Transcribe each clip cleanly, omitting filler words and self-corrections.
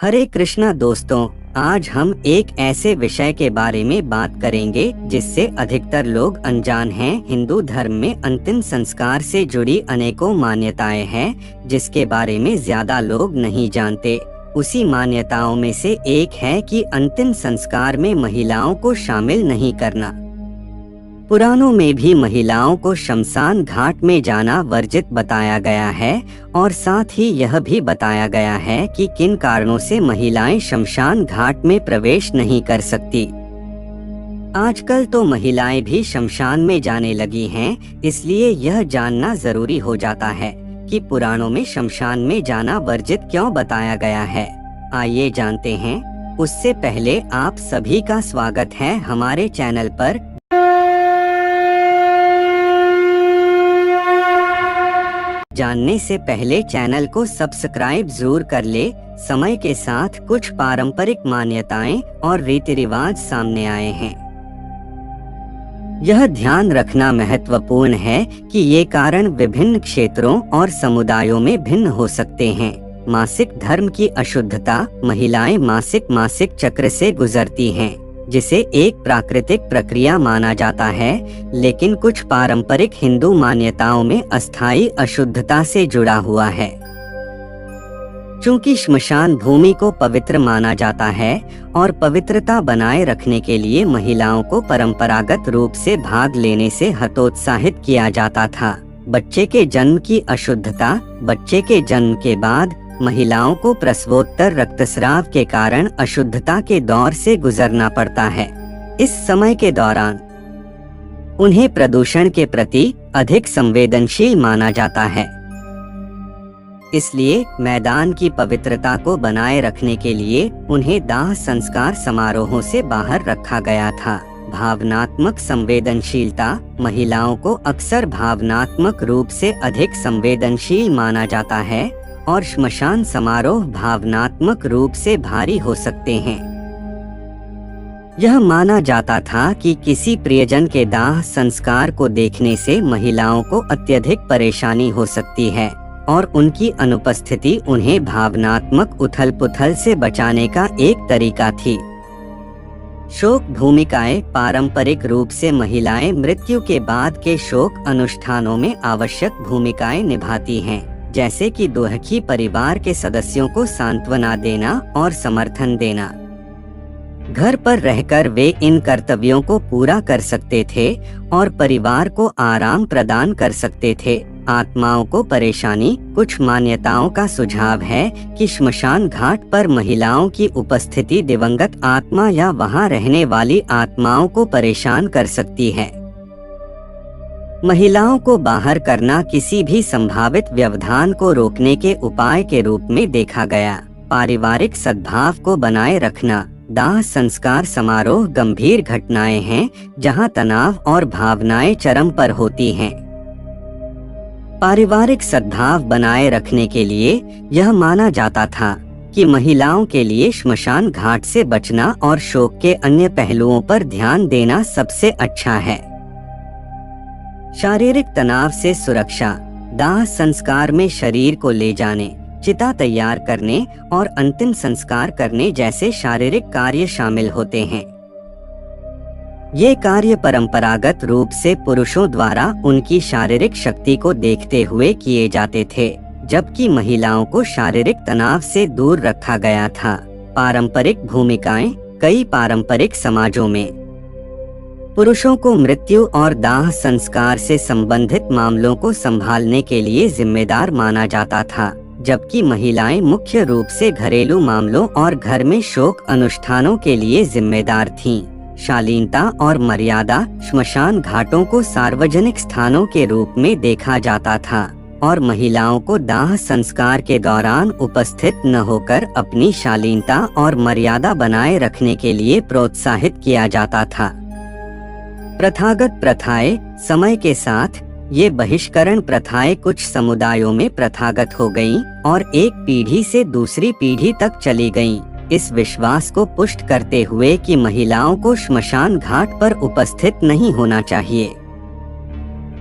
हरे कृष्णा दोस्तों, आज हम एक ऐसे विषय के बारे में बात करेंगे जिससे अधिकतर लोग अनजान हैं। हिंदू धर्म में अंतिम संस्कार से जुड़ी अनेकों मान्यताएं हैं जिसके बारे में ज्यादा लोग नहीं जानते। उसी मान्यताओं में से एक है कि अंतिम संस्कार में महिलाओं को शामिल नहीं करना। पुराणों में भी महिलाओं को शमशान घाट में जाना वर्जित बताया गया है और साथ ही यह भी बताया गया है कि किन कारणों से महिलाएं शमशान घाट में प्रवेश नहीं कर सकती। आजकल तो महिलाएं भी शमशान में जाने लगी हैं, इसलिए यह जानना जरूरी हो जाता है कि पुराणों में शमशान में जाना वर्जित क्यों बताया गया है। आइए जानते हैं। उससे पहले आप सभी का स्वागत है हमारे चैनल पर। जानने से पहले चैनल को सब्सक्राइब जरूर कर ले। समय के साथ कुछ पारंपरिक मान्यताएं और रीति रिवाज सामने आए हैं। यह ध्यान रखना महत्वपूर्ण है कि ये कारण विभिन्न क्षेत्रों और समुदायों में भिन्न हो सकते हैं। मासिक धर्म की अशुद्धता। महिलाएं मासिक चक्र से गुजरती हैं, जिसे एक प्राकृतिक प्रक्रिया माना जाता है, लेकिन कुछ पारंपरिक हिंदू मान्यताओं में अस्थायी अशुद्धता से जुड़ा हुआ है। चूंकि श्मशान भूमि को पवित्र माना जाता है और पवित्रता बनाए रखने के लिए महिलाओं को परंपरागत रूप से भाग लेने से हतोत्साहित किया जाता था। बच्चे के जन्म की अशुद्धता। बच्चे के जन्म के बाद महिलाओं को प्रसवोत्तर रक्तस्राव के कारण अशुद्धता के दौर से गुजरना पड़ता है। इस समय के दौरान उन्हें प्रदूषण के प्रति अधिक संवेदनशील माना जाता है। इसलिए मैदान की पवित्रता को बनाए रखने के लिए उन्हें दाह संस्कार समारोहों से बाहर रखा गया था। भावनात्मक संवेदनशीलता। महिलाओं को अक्सर भावनात्मक रूप से अधिक संवेदनशील माना जाता है और श्मशान समारोह भावनात्मक रूप से भारी हो सकते हैं। यह माना जाता था कि किसी प्रियजन के दाह संस्कार को देखने से महिलाओं को अत्यधिक परेशानी हो सकती है और उनकी अनुपस्थिति उन्हें भावनात्मक उथल-पुथल से बचाने का एक तरीका थी। शोक भूमिकाएं। पारंपरिक रूप से महिलाएं मृत्यु के बाद के शोक अनुष्ठानों में आवश्यक भूमिकाएं निभाती हैं, जैसे कि दुखी परिवार के सदस्यों को सांत्वना देना और समर्थन देना। घर पर रहकर वे इन कर्तव्यों को पूरा कर सकते थे और परिवार को आराम प्रदान कर सकते थे। आत्माओं को परेशानी। कुछ मान्यताओं का सुझाव है कि श्मशान घाट पर महिलाओं की उपस्थिति दिवंगत आत्मा या वहां रहने वाली आत्माओं को परेशान कर सकती है। महिलाओं को बाहर करना किसी भी संभावित व्यवधान को रोकने के उपाय के रूप में देखा गया। पारिवारिक सद्भाव को बनाए रखना। दाह संस्कार समारोह गंभीर घटनाएं हैं जहां तनाव और भावनाएं चरम पर होती हैं। पारिवारिक सद्भाव बनाए रखने के लिए यह माना जाता था कि महिलाओं के लिए श्मशान घाट से बचना और शोक के अन्य पहलुओं पर ध्यान देना सबसे अच्छा है। शारीरिक तनाव से सुरक्षा। दाह संस्कार में शरीर को ले जाने, चिता तैयार करने और अंतिम संस्कार करने जैसे शारीरिक कार्य शामिल होते हैं। ये कार्य परंपरागत रूप से पुरुषों द्वारा उनकी शारीरिक शक्ति को देखते हुए किए जाते थे, जबकि महिलाओं को शारीरिक तनाव से दूर रखा गया था। पारंपरिक भूमिकाएं। कई पारंपरिक समाजों में पुरुषों को मृत्यु और दाह संस्कार से संबंधित मामलों को संभालने के लिए जिम्मेदार माना जाता था, जबकि महिलाएं मुख्य रूप से घरेलू मामलों और घर में शोक अनुष्ठानों के लिए जिम्मेदार थीं। शालीनता और मर्यादा। श्मशान घाटों को सार्वजनिक स्थानों के रूप में देखा जाता था और महिलाओं को दाह संस्कार के दौरान उपस्थित न होकर अपनी शालीनता और मर्यादा बनाए रखने के लिए प्रोत्साहित किया जाता था। प्रथागत प्रथाएं। समय के साथ ये बहिष्करण प्रथाएं कुछ समुदायों में प्रथागत हो गईं और एक पीढ़ी से दूसरी पीढ़ी तक चली गईं, इस विश्वास को पुष्ट करते हुए कि महिलाओं को श्मशान घाट पर उपस्थित नहीं होना चाहिए।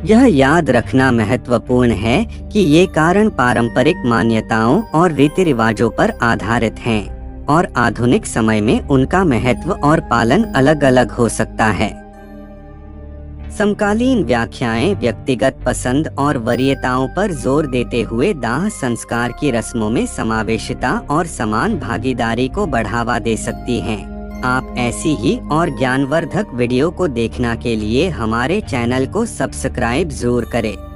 यह याद रखना महत्वपूर्ण है कि ये कारण पारंपरिक मान्यताओं और रीति रिवाजों पर आधारित हैं। और आधुनिक समय में उनका महत्व और पालन अलग अलग हो सकता है। समकालीन व्याख्याएं व्यक्तिगत पसंद और वरीयताओं पर जोर देते हुए दाह संस्कार की रस्मों में समावेशिता और समान भागीदारी को बढ़ावा दे सकती हैं। आप ऐसी ही और ज्ञानवर्धक वीडियो को देखने के लिए हमारे चैनल को सब्सक्राइब जरूर करें।